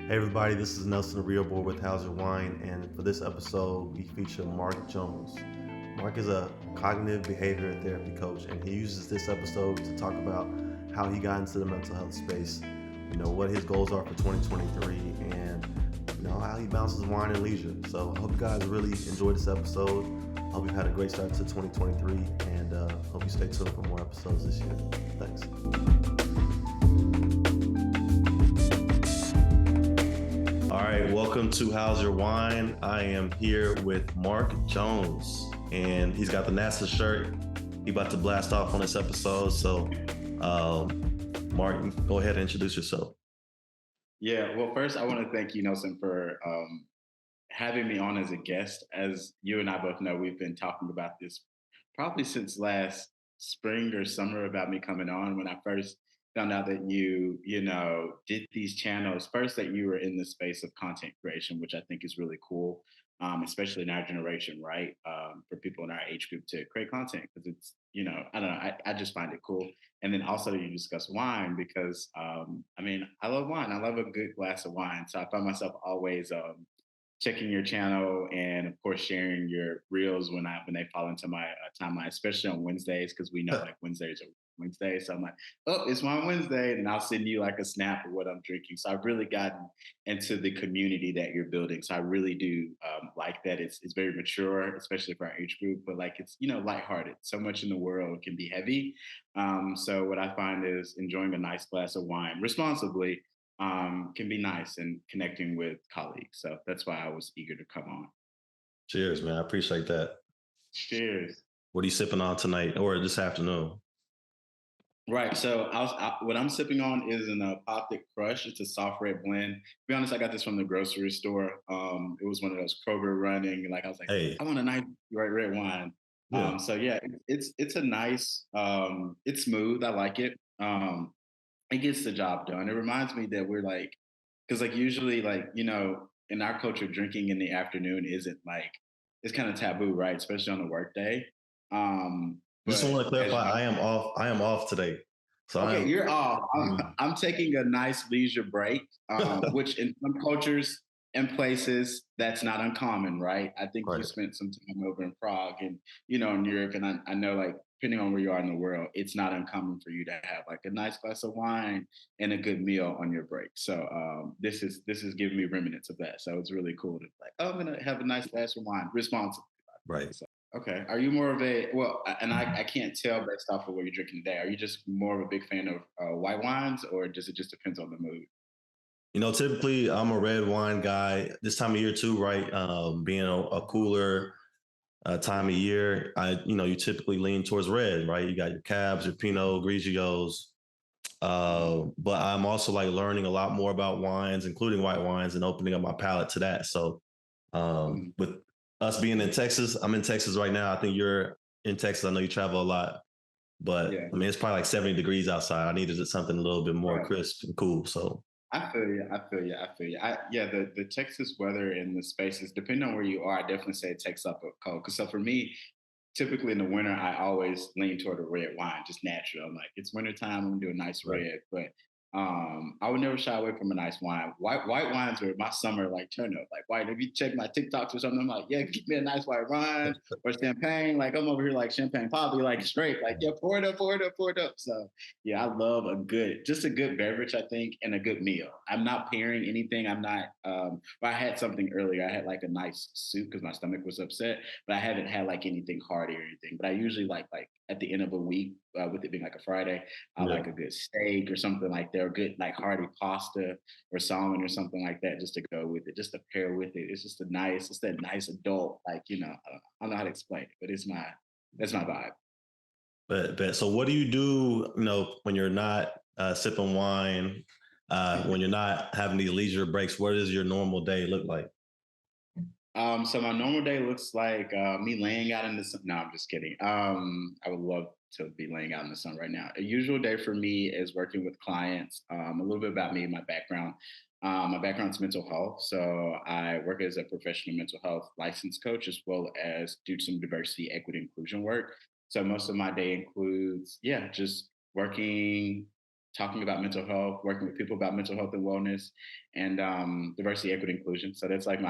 Hey everybody, this is Nelson the Real Boy with How's Your Wine, and for this episode, we feature Marc Jones. Marc is a cognitive behavior therapy coach, and he uses this episode to talk about how he got into the mental health space, what his goals are for 2023, and how he balances wine and leisure. So I hope you guys really enjoy this episode. I hope you've had a great start to 2023, and hope you stay tuned for more episodes this year. Thanks. All right, welcome to How's Your Wine. I am here with Marc Jones, and he's got the NASA shirt. He's about to blast off on this episode. So, Marc, go ahead and introduce yourself. Yeah, well, first, I want to thank you, Nelson, for having me on as a guest. As you and I both know, we've been talking about this probably since last spring or summer about me coming on. When I first found out that you did these channels, first that you were in the space of content creation, which I think is really cool, especially in our generation, right? For people in our age group to create content because I don't know, I just find it cool. And then also you discuss wine because I love wine. I love a good glass of wine. So I find myself always checking your channel and of course sharing your reels when they fall into my timeline, especially on Wednesdays because we know like Wednesdays are Wednesdays. So I'm like, oh, it's Wine Wednesday, and I'll send you like a snap of what I'm drinking. So I've really gotten into the community that you're building. So I really do like that. It's very mature, especially for our age group, but like it's lighthearted. So much in the world can be heavy. So what I find is enjoying a nice glass of wine responsibly can be nice and connecting with colleagues. So that's why I was eager to come on. Cheers, man. I appreciate that. Cheers. What are you sipping on tonight or this afternoon? Right. So what I'm sipping on is an Apoptic Crush. It's a soft red blend. To be honest, I got this from the grocery store. It was one of those Kroger running. Like I was like, Hey, I want a nice red wine. yeah. So yeah, it's a nice. It's smooth. I like it. It gets the job done. It reminds me that we're like, because like usually like in our culture, drinking in the afternoon isn't like it's kind of taboo, right? Especially on a work day. Just But want to as clarify, you know, I am off. I am off today. So I okay, am. you're off. Mhm. I'm taking a nice leisure break, which in some cultures and places that's not uncommon, right? I think you Right. spent some time over in Prague and in Europe, and I know like depending on where you are in the world, it's not uncommon for you to have like a nice glass of wine and a good meal on your break. So this is giving me remnants of that. So it's really cool to like, oh, I'm gonna have a nice glass of wine responsibly. Right. So, okay. Are you more of a and I can't tell based off of what you're drinking today. Are you just more of a big fan of white wines, or does it just depends on the mood? Typically I'm a red wine guy this time of year too, right? Being a cooler time of year, you typically lean towards red, right? You got your cabs, your Pinot Grigios. But I'm also like learning a lot more about wines, including white wines, and opening up my palate to that. So Mhm. with us being in Texas, I'm in Texas right now. I think you're in Texas. I know you travel a lot, but Yeah. I mean it's probably like 70 degrees outside. I needed something a little bit more Right. crisp and cool. So I feel you. I feel you. I feel you. Yeah, the Texas weather and the spaces, depending on where you are, I definitely say it takes up a cold. Cause so for me, typically in the winter, I always lean toward a red wine, just natural. I'm like, it's wintertime, I'm gonna do a nice right. red. But I would never shy away from a nice wine. White wines are my summer like turn up. Like white, if you check my TikToks or something, I'm like, yeah, give me a nice white wine or champagne. Like I'm over here like champagne poppy, like straight, like yeah, pour it up, pour it up, pour it up. So yeah, I love just a good beverage, I think, and a good meal. I'm not pairing anything. I'm not I had something earlier. I had like a nice soup because my stomach was upset, but I haven't had like anything hearty or anything. But I usually like at the end of a week, with it being like a Friday, I Yeah. like a good steak or something like that, or good like hearty pasta or salmon or something like that, just to go with it, just to pair with it. It's that nice adult, like I don't know how to explain it, but that's my vibe. But so what do you do, when you're not sipping wine, when you're not having these leisure breaks, what does your normal day look like? So my normal day looks like me laying out in the sun. No, I'm just kidding. I would love to be laying out in the sun right now. A usual day for me is working with clients. A little bit about me and my background. My background is mental health, so I work as a professional mental health license coach as well as do some diversity, equity, inclusion work. So most of my day includes, yeah, just working. talking about mental health, working with people about mental health and wellness, and diversity, equity, inclusion. So that's like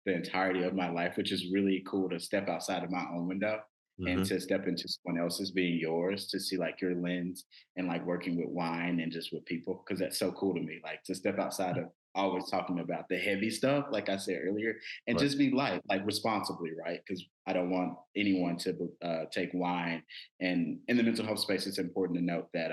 the entirety of my life, which is really cool to step outside of my own window and Hmm. to step into someone else's being yours, to see like your lens and like working with wine and just with people, because that's so cool to me. Like to step outside of always talking about the heavy stuff, like I said earlier, and Right. just be light, like responsibly, right? Because I don't want anyone to take wine. And in the mental health space, it's important to note that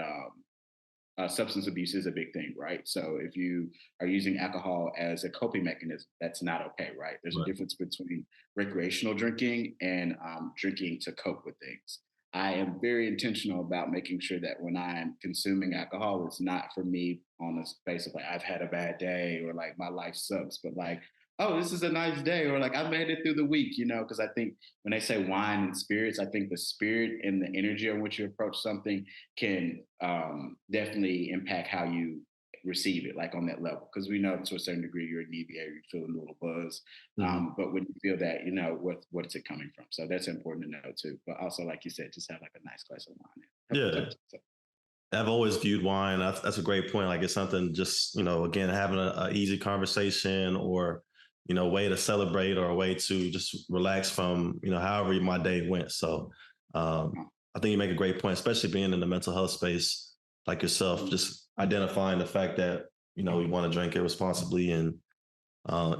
substance abuse is a big thing, right? So if you are using alcohol as a coping mechanism, that's not okay, right? There's a Right. difference between recreational drinking and drinking to cope with things. I am very intentional about making sure that when I'm consuming alcohol, it's not for me on the space of like, I've had a bad day or like my life sucks, but like, oh, this is a nice day or like I made it through the week, because I think when they say wine and spirits, I think the spirit and the energy on which you approach something can definitely impact how you receive it, like on that level. Because we know to a certain degree you're inebriated, you're feeling a little buzz. Hmm. But when you feel that, what's it coming from? So that's important to know too. But also, like you said, just have like a nice glass of wine and have a Yeah. toast. So, I've always viewed wine. That's a great point. Like it's something just, again, having a easy conversation or, way to celebrate or a way to just relax from, however my day went. So uh, I think you make a great point, especially being in the mental health space like yourself, just identifying the fact that, we want to drink it responsibly and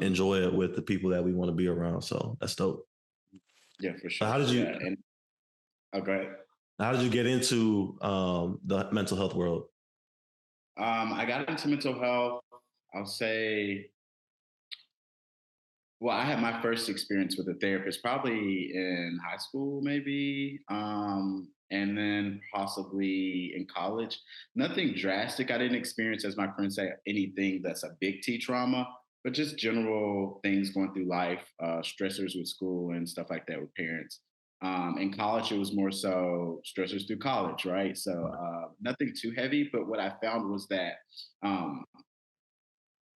enjoy it with the people that we want to be around. So that's dope. yeah, for So sure. Yeah. And okay. how did you get into the mental health world? I got into mental health, I'll say, well, I had my first experience with a therapist probably in high school, maybe, and then possibly in college. Nothing drastic. I didn't experience, as my friends say, anything that's a big T trauma, but just general things going through life, stressors with school and stuff like that with parents. In college, it was more so stressors through college, right? So nothing too heavy. But what I found was that um,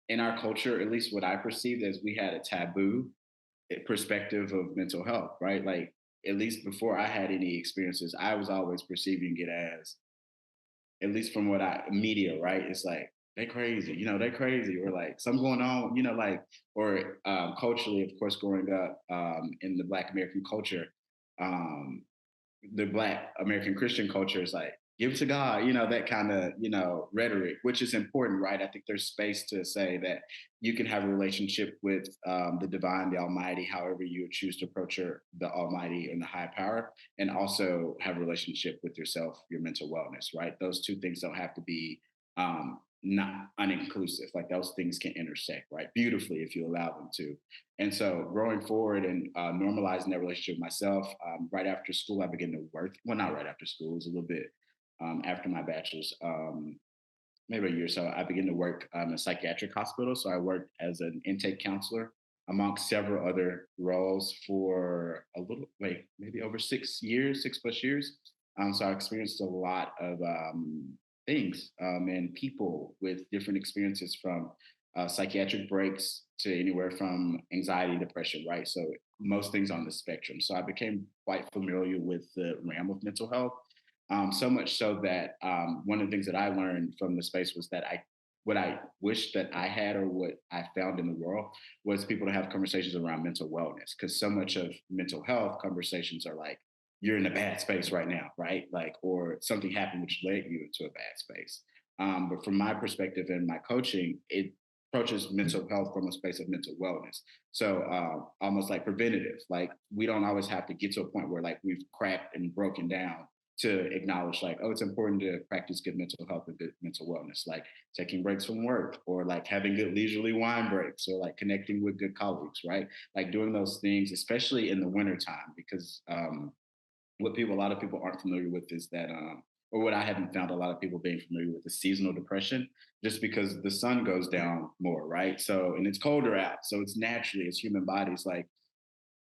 in our culture, at least what I perceived as we had a taboo perspective of mental health, right? Like at least before I had any experiences, I was always perceiving it as, at least from what I media, right? It's like they crazy, they crazy, or like something going on, like, or culturally, of course, growing up in the Black American culture, um, the Black American Christian culture is like, give it to God, that kind of, rhetoric, which is important, right? I think there's space to say that you can have a relationship with the divine, the Almighty, however you choose to approach the Almighty and the high power, and also have a relationship with yourself, your mental wellness, right? Those two things don't have to be not uninclusive. Like those things can intersect, right? Beautifully if you allow them to. And so growing forward and normalizing that relationship with myself, right after school, I began to work. Well, not right after school, it was a little bit after my bachelor's, maybe a year or so, I began to work in a psychiatric hospital. So I worked as an intake counselor amongst several other roles for a little, like maybe over 6 years, 6+ years. So I experienced a lot of things and people with different experiences from psychiatric breaks to anywhere from anxiety, depression, right? So most things on the spectrum. So I became quite familiar with the realm of mental health. So much so that one of the things that I learned from the space was that what I wish that I had or what I found in the world was people to have conversations around mental wellness. Because so much of mental health conversations are like, you're in a bad space right now, right? Like, or something happened which led you into a bad space. But from my perspective and my coaching, it approaches mental health from a space of mental wellness. So almost like preventative. Like we don't always have to get to a point where like we've cracked and broken down to acknowledge like, oh, it's important to practice good mental health and good mental wellness, like taking breaks from work or like having good leisurely wine breaks or like connecting with good colleagues, right? Like doing those things, especially in the wintertime, because a lot of people aren't familiar with is that, or what I haven't found a lot of people being familiar with is seasonal depression, just because the sun goes down more, right? So, and it's colder out. So it's naturally, as human bodies, like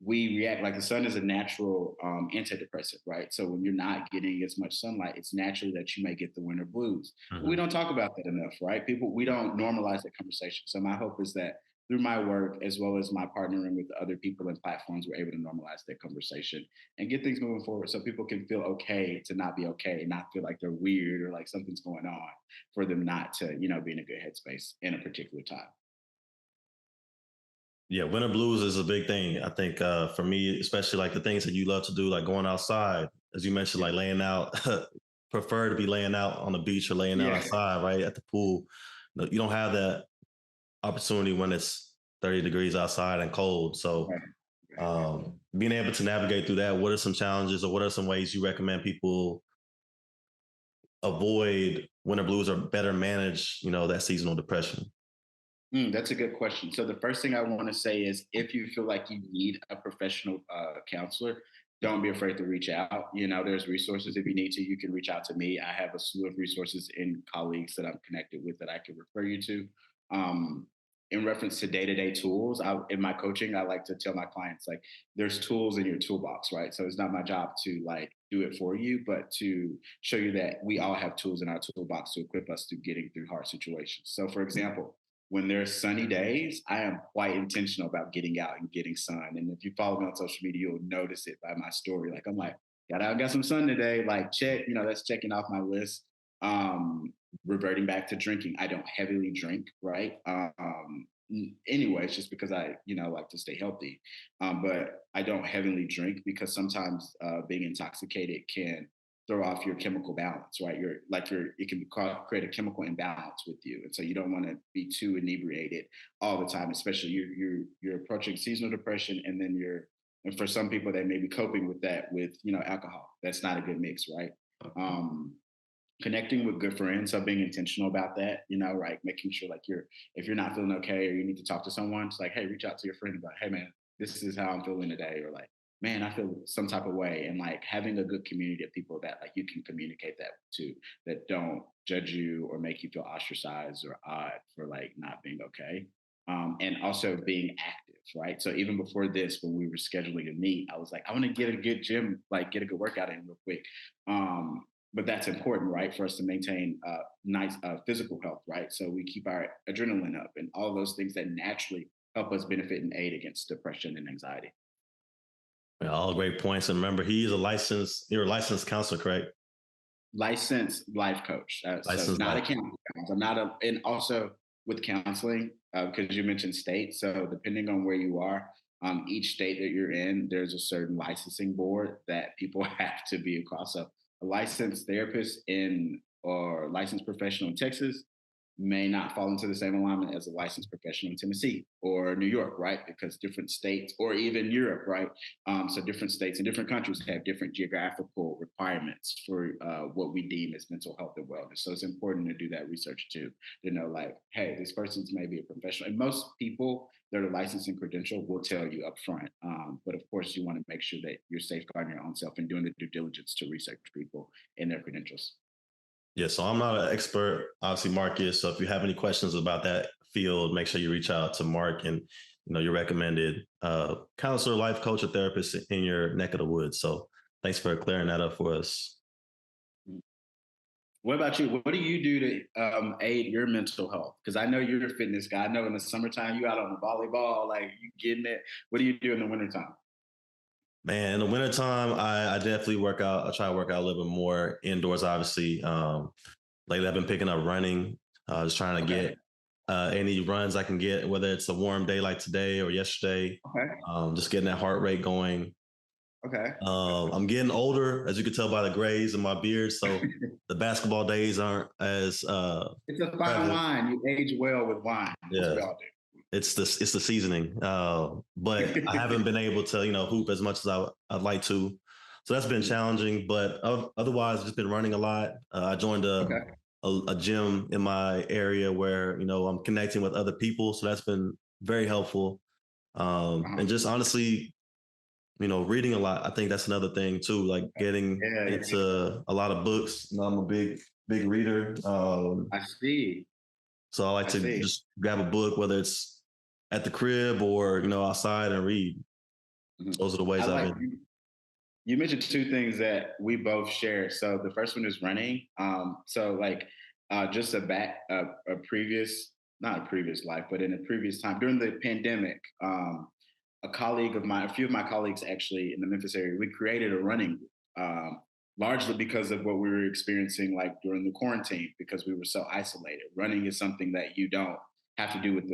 we react like the sun is a natural antidepressant, right? So when you're not getting as much sunlight, it's naturally that you may get the winter blues. But we Hmm. don't talk about that enough, right? We don't normalize that conversation. So my hope is that through my work as well as my partnering with other people and platforms, we're able to normalize that conversation and get things moving forward so people can feel okay to not be okay, not feel like they're weird or like something's going on for them not to, be in a good headspace in a particular time. Yeah, winter blues is a big thing. I think for me, especially like the things that you love to do, like going outside, as you mentioned, Yeah. like laying out, prefer to be laying out on the beach or laying out Yeah. outside, right at the pool. No, you don't have that opportunity when it's 30 degrees outside and cold. So Right. Right. being able to navigate through that, what are some challenges or what are some ways you recommend people avoid winter blues or better manage, that seasonal depression? That's a good question. So the first thing I want to say is, if you feel like you need a professional counselor, don't be afraid to reach out. There's resources if you need to. You can reach out to me. I have a slew of resources and colleagues that I'm connected with that I can refer you to. Um, in reference to day-to-day tools, in my coaching, I like to tell my clients like, there's tools in your toolbox, right? So it's not my job to like do it for you, but to show you that we all have tools in our toolbox to equip us to getting through hard situations. So, for example, when there's sunny days, I am quite intentional about getting out and getting sun. And if you follow me on social media, you'll notice it by my story. Like I'm like, got some sun today. Like check, that's checking off my list. Um, Reverting back to drinking, I don't heavily drink, right? Anyway, it's just because I, like to stay healthy. But I don't heavily drink because sometimes being intoxicated can throw off your chemical balance, right? It can create a chemical imbalance with you, and so you don't want to be too inebriated all the time. Especially you're approaching seasonal depression, and then and for some people they may be coping with that with alcohol. That's not a good mix, right? Um, Connecting with good friends, so being intentional about that, right? Making sure like if you're not feeling okay or you need to talk to someone, it's like, hey, reach out to your friend about, hey man, this is how I'm feeling today, or like, man, I feel some type of way, and like having a good community of people that like you can communicate that to, that don't judge you or make you feel ostracized or odd for like not being okay. And also being active, right? So even before this, when we were scheduling a meet, I was like, I want to get a good gym, like get a good workout in real quick. But that's important, right, for us to maintain nice physical health, right? So we keep our adrenaline up and all those things that naturally help us benefit and aid against depression and anxiety. Yeah, all great points. And remember, you're a licensed counselor, correct? Licensed life coach, so Licensed not a life. counselor. I'm not a, and also with counseling, because you mentioned state. So depending on where you are, each state that you're in, there's a certain licensing board that people have to be across. So a licensed therapist in or licensed professional in Texas may not fall into the same alignment as a licensed professional in Tennessee or New York, right? Because different states, or even Europe, right? So different states and different countries have different geographical requirements for what we deem as mental health and wellness. So it's important to do that research too, to know like, hey, this person's maybe a professional. And most people that are licensed and credentialed will tell you up front. But of course, you want to make sure that you're safeguarding your own self and doing the due diligence to research people and their credentials. Yeah, so I'm not an expert. Obviously, Mark is. So if you have any questions about that field, make sure you reach out to Mark and your recommended counselor, life coach, or therapist in your neck of the woods. So thanks for clearing that up for us. What about you? What do you do to aid your mental health? Because I know you're a fitness guy. I know in the summertime you out on the volleyball, like you getting it. What do you do in the wintertime? Man, in the wintertime, I definitely work out. I try to work out a little bit more indoors, obviously. Lately, I've been picking up running, just trying to Okay. get any runs I can get, whether it's a warm day like today or yesterday, Okay. just getting that heart rate going. Okay. I'm getting older, as you can tell by the grays in my beard. So the basketball days aren't as It's a fine present. wine. You age well with wine. That's what Yeah, we all it's the seasoning. But I do. haven't been able to hoop as much as I'd like to. So that's been challenging. But otherwise, just been running a lot. I joined Okay. a gym in my area where I'm connecting with other people. So that's been very helpful. Uh-huh. And just honestly, reading a lot. I think that's another thing too, like getting Yeah, into a lot of books. I'm a big reader. I see. So I like I to see. just grab a book, whether it's at the crib or, outside and read. Mhm. Those are the I ways I've like been. you mentioned two things that we both share. So the first one is running. So like just a previous not a previous life, but in a previous time during the pandemic. A colleague of mine, a few of my colleagues actually in the Memphis area, we created a running group, largely because of what we were experiencing like during the quarantine, because we were so isolated. Running is something that you don't have to do with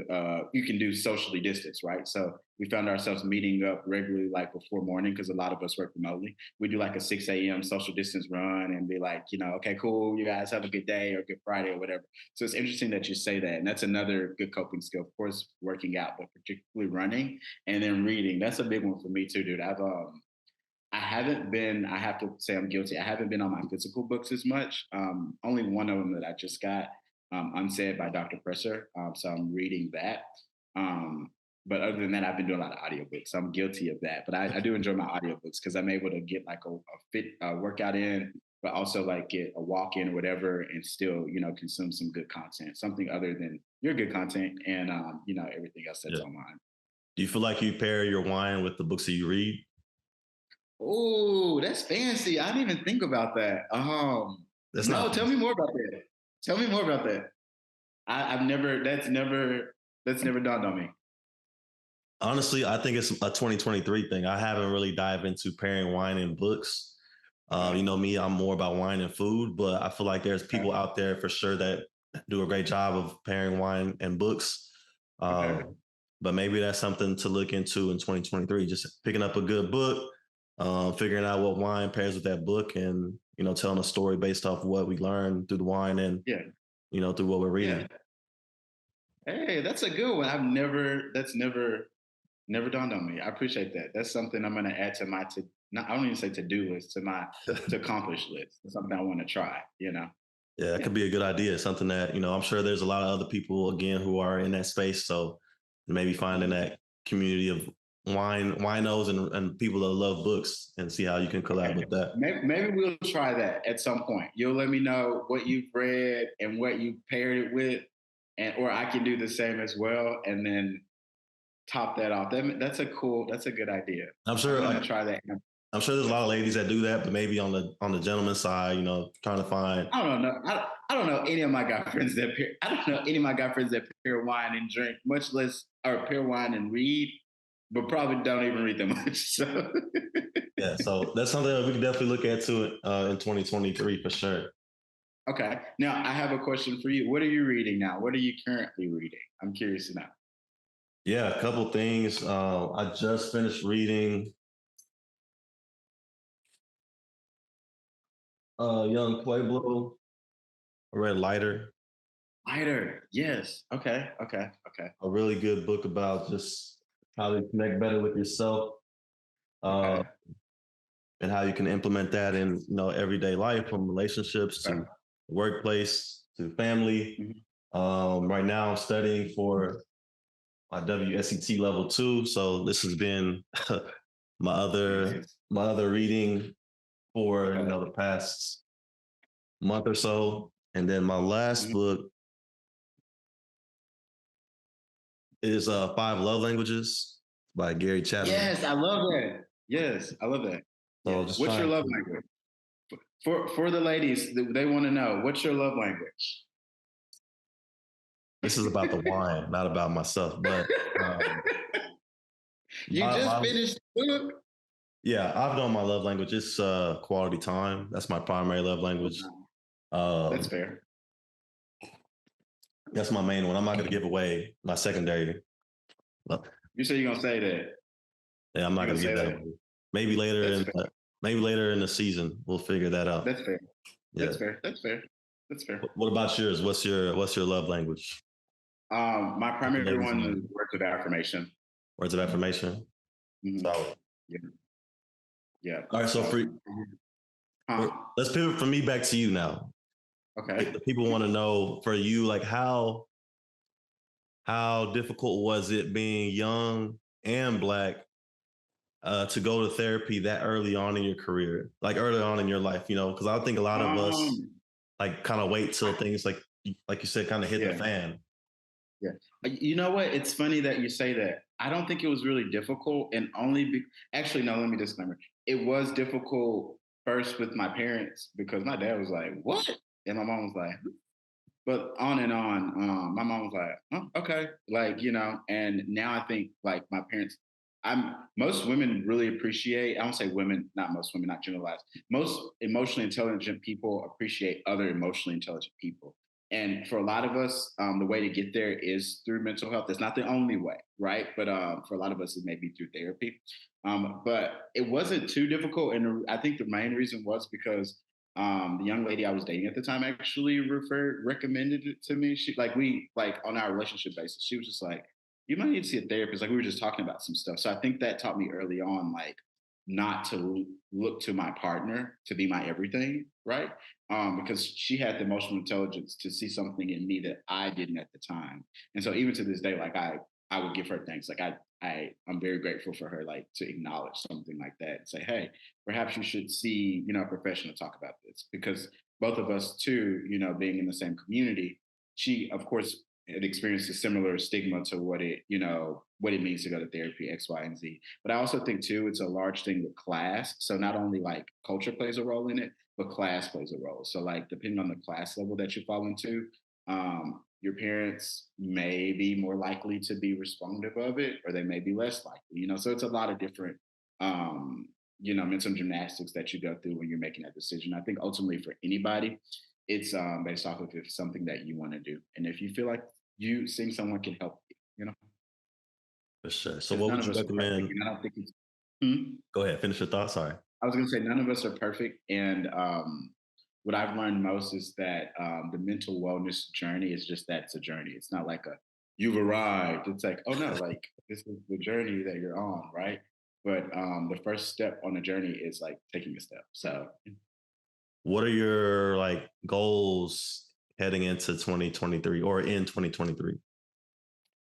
you can do socially distance, right? So we found ourselves meeting up regularly, like before morning, because a lot of us work remotely. We do like a 6 a.m. social distance run and be like, okay, cool, you guys have a good day or good Friday or whatever. So it's interesting that you say that. And that's another good coping skill, of course, working out, but particularly running and then reading. That's a big one for me too, dude. I haven't been, I have to say I'm guilty. I haven't been on my physical books as much. Only one of them that I just got, Unsaid by Dr. Presser. So I'm reading that. Um, but other than that, I've been doing a lot of audiobooks. So I'm guilty of that. But I do enjoy my audiobooks because I'm able to get like a fit workout in, but also like get a walk in or whatever and still, consume some good content, something other than your good content and, everything else that's Yeah. online. Do you feel like you pair your wine with the books that you read? Oh, that's fancy. I didn't even think about that. That's No, not tell me more about that. Tell me more about that. I've never. That's never dawned on me. honestly. I think it's a 2023 thing. I haven't really dived into pairing wine and books. Okay. You know me, I'm more about wine and food, but I feel like there's Okay. people out there for sure that do a great job of pairing wine and books. Okay. Um, but maybe that's something to look into in 2023. Just picking up a good book, figuring out what wine pairs with that book, and telling a story based off what we learned through the wine and Yeah. through what we're Yeah. reading. Hey, that's a good one. I've never. That's never dawned on me. I appreciate that. That's something I'm going to add to my to. Not, I don't even say to do list to my to accomplish list. It's something I want to try. Yeah, it Yeah. could be a good idea. Something that, I'm sure there's a lot of other people again who are in that space. So maybe finding Mhm. that community of winos and people that love books and see how you can collab Okay. with that. Maybe we'll try that at some point. You'll let me know what you've read and what you paired it with, and or I can do the same as well, and then top that off. That's a good idea. I'm I'm sure gonna like try that. I'm sure there's a Yeah. lot of ladies that do that, but maybe on the gentleman side, trying to find. I don't know. I don't know any of my guy friends that pair. I don't know any of my guy friends that pair wine and drink, much less or pair wine and read, but probably don't even read that much. So Yeah, so that's something that we can definitely look at too in 2023 for sure. okay. Now I have a question for you. What are you reading now? What are you currently reading? I'm curious to know. Yeah, a couple things. I just finished reading Young Pueblo. I read Lighter, Lighter. Yes. Okay. Okay. Okay. a really good book about just how to connect better with yourself, uh, Okay. and how you can implement that in everyday life, from relationships Okay. to workplace to family. Mhm. Right now, I'm studying for my WSET level 2, so this has been my other Nice. my other reading for Okay. the past month or so, and then my last Mhm. book is Five Love Languages by Gary Chapman. Yes, I love that. Yes, I love that. Yeah. So just What's your trying love to. language? For the ladies, they want to know what's your love language. This is about the wine, not about myself. But You my, just my finished the book. yeah, I've known my love language. It's quality time. That's my primary love language. That's Um, fair. that's my main one. I'm not going to give away my secondary. But You say you're gonna say that. yeah, I'm not You're going gonna to say give that that. away. Maybe later That's in fair. maybe later in the season we'll figure that out. That's fair. Yeah. That's fair. That's fair. That's fair. What about yours? What's your love language? My What the primary ladies one know. is words of affirmation. Words of affirmation. Hmm. So Yeah. Yeah. all right. So So, huh? let's pivot from me back to you now. Okay. Like, the people want to know for you, like how difficult was it being young and black to go to therapy that early on in your career, like early on in your life? Because I think a lot of us Um. like kind of wait till things like you said kind of hit the Yeah. fan. Yeah. You know what? It's funny that you say that. I don't think it was really difficult, and actually no. Let me disclaimer. It was difficult first with my parents because my dad was like, "What?" and my mom was like, "Hmm?" but on and on. My mom was like, "Oh, okay," like And now I think like my parents, most women really appreciate. I don't say women, not most women, not generalized. Most emotionally intelligent people appreciate other emotionally intelligent people. And for a lot of us, the way to get there is through mental health. It's not the only way, right? But for a lot of us, it may be through therapy. But it wasn't too difficult, and I think the main reason was because the young lady I was dating at the time actually recommended it to me. She like on our relationship basis. She was just like, "You might need to see a therapist." Like we were just talking about some stuff. So I think that taught me early on, like not to look to my partner to be my everything, right? Because she had the emotional intelligence to see something in me that I didn't at the time. And so even to this day, like I would give her thanks. Like I'm very grateful for her, like to acknowledge something like that and say, "Hey, perhaps you should see, a professional to talk about this," because both of us too, being in the same community, she of course had experienced a similar stigma to what it means to go to therapy, X, Y, and Z. But I also think too, it's a large thing with class. So not only like culture plays a role in it, but class plays a role. So like depending on the class level that you fall into, your parents may be more likely to be responsive of it, or they may be less likely. So it's a lot of different um, mental gymnastics that you go through when you're making that decision. I think ultimately for anybody, it's based off of if it's something that you want to do, and if you feel like you seeing someone can help you, For sure. So because what none would of you us are perfect, recommend? and I don't think it's. Hmm? Go ahead, finish your thought. Sorry. I was going to say none of us are perfect, and what I've learned most is that the mental wellness journey is just that it's a journey. It's not like a you've arrived. It's like, oh no, like this is the journey that you're on, right? But the first step on the journey is like taking a step. So What are your like goals heading into 2023 or in 2023?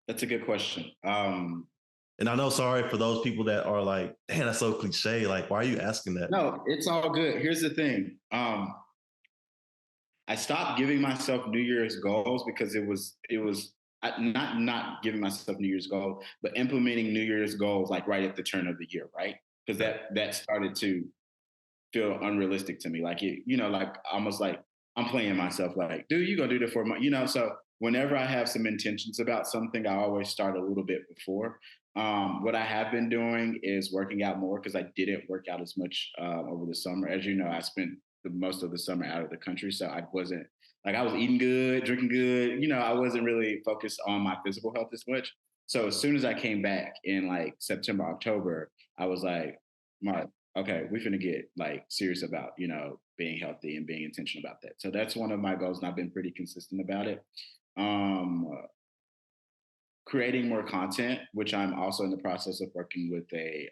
that's a good question. And I know, sorry for those people that are like, "Damn, that's so cliche." Like, why are you asking that? No, it's all good. Here's the thing. I stopped giving myself New Year's goals because it was not giving myself New Year's goals, but implementing New Year's goals like right at the turn of the year, right? Because Okay. that started to feel unrealistic to me. Like like almost like I'm playing myself. Like, dude, you gonna do that for my, So whenever I have some intentions about something, I always start a little bit before. What I have been doing is working out more because I didn't work out as much over the summer. As you know, I spent the most of the summer out of the country, so I wasn't like I was eating good, drinking good. I wasn't really focused on my physical health as much. So as soon as I came back in like September, October, I was like, Mark, okay, we're gonna get like serious about being healthy and being intentional about that. So that's one of my goals, and I've been pretty consistent about it. Um, Creating more content, which I'm also in the process of working with a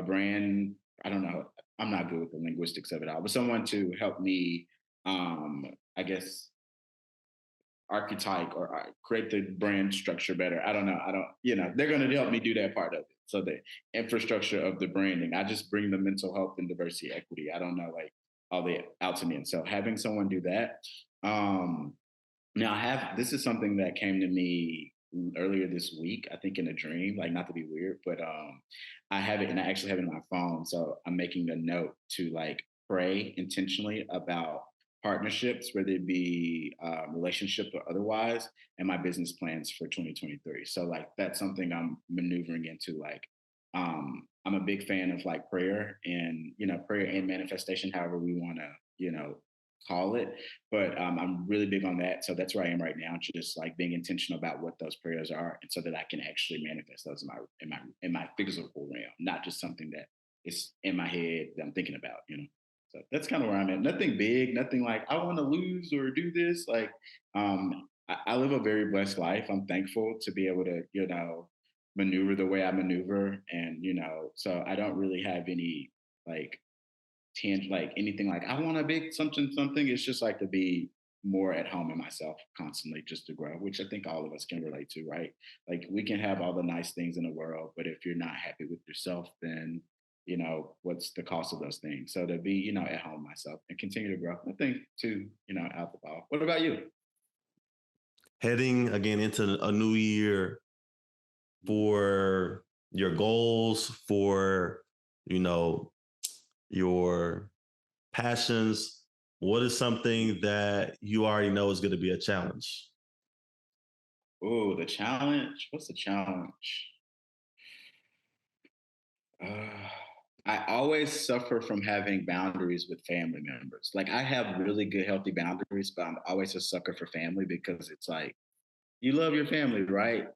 brand. I don't know. I'm not good with the linguistics of it all, but someone to help me, I guess, archetype or create the brand structure better. I don't know. I don't, they're going to help me do that part of it. So the infrastructure of the branding, I just bring the mental health and diversity equity. I don't know, like all the out to me. And so having someone do that. Um, Now this is something that came to me earlier this week, I think in a dream, like not to be weird, but I have it and I actually have it on my phone. So I'm making a note to like pray intentionally about partnerships, whether it be relationship or otherwise, and my business plans for 2023. So like that's something I'm maneuvering into. Like I'm a big fan of like prayer and prayer and manifestation, however we want to call it. But I'm really big on that. So that's where I am right now, just like being intentional about what those prayers are, and so that I can actually manifest those in my physical realm, not just something that is in my head that I'm thinking about. So that's kind of where I'm at. Nothing big, nothing like I want to lose or do this. Like I live a very blessed life. I'm thankful to be able to, maneuver the way I maneuver. And, so I don't really have any like like anything like I want a big something something. It's just like to be more at home in myself constantly just to grow, which I think all of us can relate to, right? Like we can have all the nice things in the world, but if you're not happy with yourself, then what's the cost of those things? So to be, at home myself and continue to grow. I think too, out the ball. What about you? Heading again into a new year, for your goals, for you know your passions. what is something that you already know is going to be a challenge? Oh, the challenge. What's the challenge? Uh, I always suffer from having boundaries with family members. Like I have really good, healthy boundaries, but I'm always a sucker for family because it's like you love your family, right?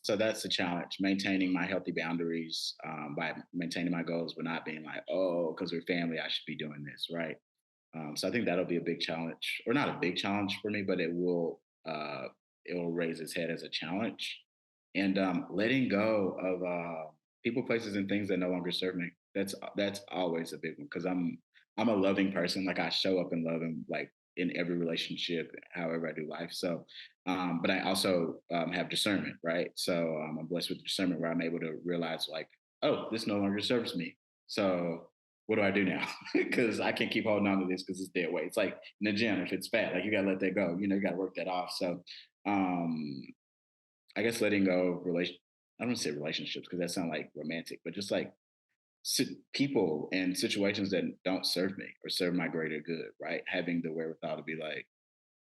So that's the challenge: maintaining my healthy boundaries by maintaining my goals, but not being like, oh, because we're family, I should be doing this, right? So I think that'll be a big challenge, or not a big challenge for me, but it will raise its head as a challenge. And letting go of people, places, and things that no longer serve me. That's always a big one because I'm a loving person. Like I show up in love and like in every relationship, however I do life. So, but I also have discernment, right? So I'm blessed with discernment where I'm able to realize like, oh, this no longer serves me. So what do I do now? Because I can't keep holding on to this because it's dead weight. It's like in the gym, if it's fat, like you gotta let that go. You got to work that off. So um, I guess letting go of I don't want to say relationships because that sounds like romantic, but just like people and situations that don't serve me or serve my greater good, right? Having the wherewithal to be like,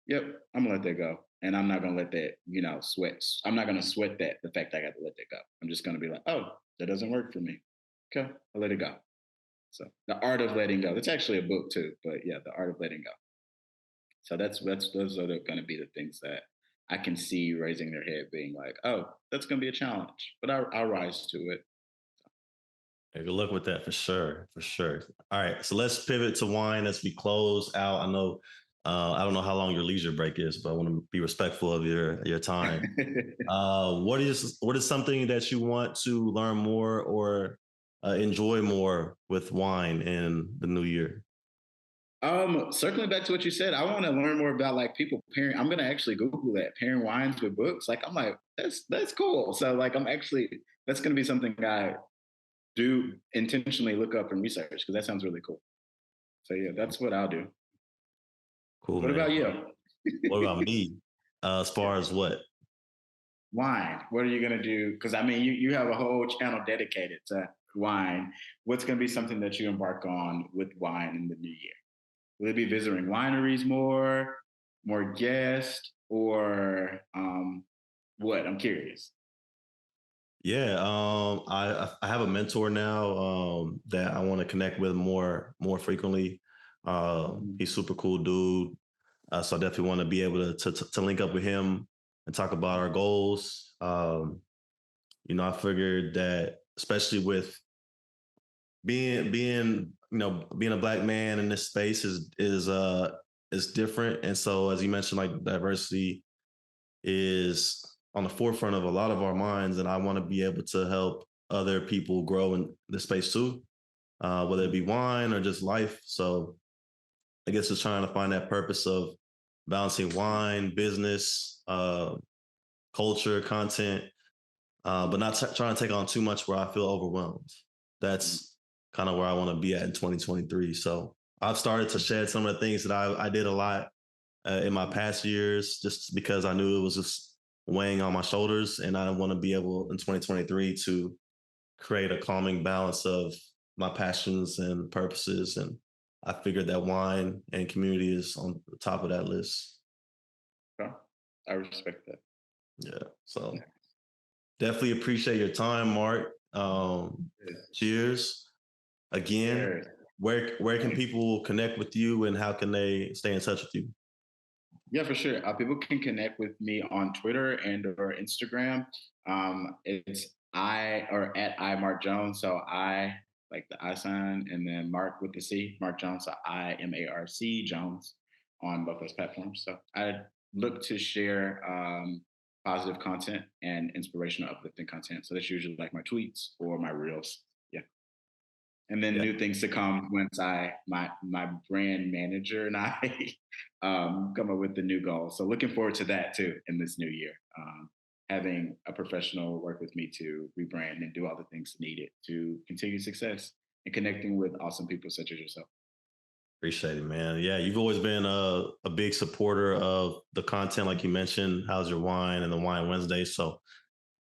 yep, I'm gonna let that go. And I'm not gonna let that, sweat. I'm not gonna sweat the fact I got to let that go. I'm just gonna be like, oh, that doesn't work for me. Okay, I'll let it go. So the art of letting go. It's actually a book too, but yeah, the art of letting go. So that's those are going to be the things that I can see raising their head, being like, oh, that's going to be a challenge, but I'll rise to it. Hey, good luck with that for sure, for sure. All right, so let's pivot to wine as we close out. I don't know how long your leisure break is, but I want to be respectful of your time. What is something that you want to learn more or enjoy more with wine in the new year? Circling back to what you said, I want to learn more about like people pairing. I'm gonna actually Google that, pairing wines with books. Like I'm like, that's cool. So like that's gonna be something I do intentionally look up and research because that sounds really cool. So yeah, that's what I'll do. Cool, What man. about you? What about me? As Yeah. far as what? Wine. What are you gonna do? Because I mean, you have a whole channel dedicated to wine. What's gonna be something that you embark on with wine in the new year? Will it be visiting wineries more guests, or what? I'm curious. Yeah, I have a mentor now that I want to connect with more frequently. Mhm. He's super cool dude, so I definitely want to be able to link up with him and talk about our goals. I figured that especially with being a black man in this space is different, and so as you mentioned, like diversity is on the forefront of a lot of our minds, and I want to be able to help other people grow in the space too, whether it be wine or just life. So I guess just trying to find that purpose of balancing wine, business, culture, content, but not trying to take on too much where I feel overwhelmed. That's kind of where I want to be at in 2023. So I've started to shed some of the things that I did a lot in my past years, just because I knew it was just weighing on my shoulders, and I want to be able in 2023 to create a calming balance of my passions and purposes. And I figured that wine and community is on the top of that list. Okay. I respect that. Yeah. So definitely appreciate your time, Mark. Cheers again. Cheers. Where can people connect with you, and how can they stay in touch with you? Yeah, for sure. People can connect with me on Twitter and or Instagram. It's I or at I Mark Jones. So I like the I sign, and then Mark with the C, Mark Jones. So IMARC Jones on both those platforms. So I look to share positive content and inspirational, uplifting content. So that's usually like my tweets or my reels. Yeah, and then Yeah. new things to come once my brand manager and I come up with the new goal. So looking forward to that too in this new year. Having a professional work with me to rebrand and do all the things needed to continue success and connecting with awesome people such as yourself. Appreciate it, man. Yeah, you've always been a big supporter of the content, like you mentioned. How's your wine and the Wine Wednesday? So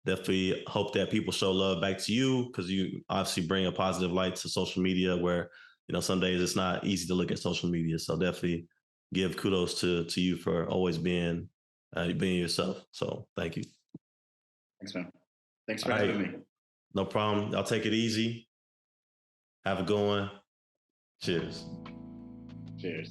definitely hope that people show love back to you, because you obviously bring a positive light to social media where some days it's not easy to look at social media. So definitely give kudos to you for always being yourself. So thank you. Thanks, man. Thanks All for having right, me. no problem. I'll take it easy. Have a good one. Cheers. Cheers.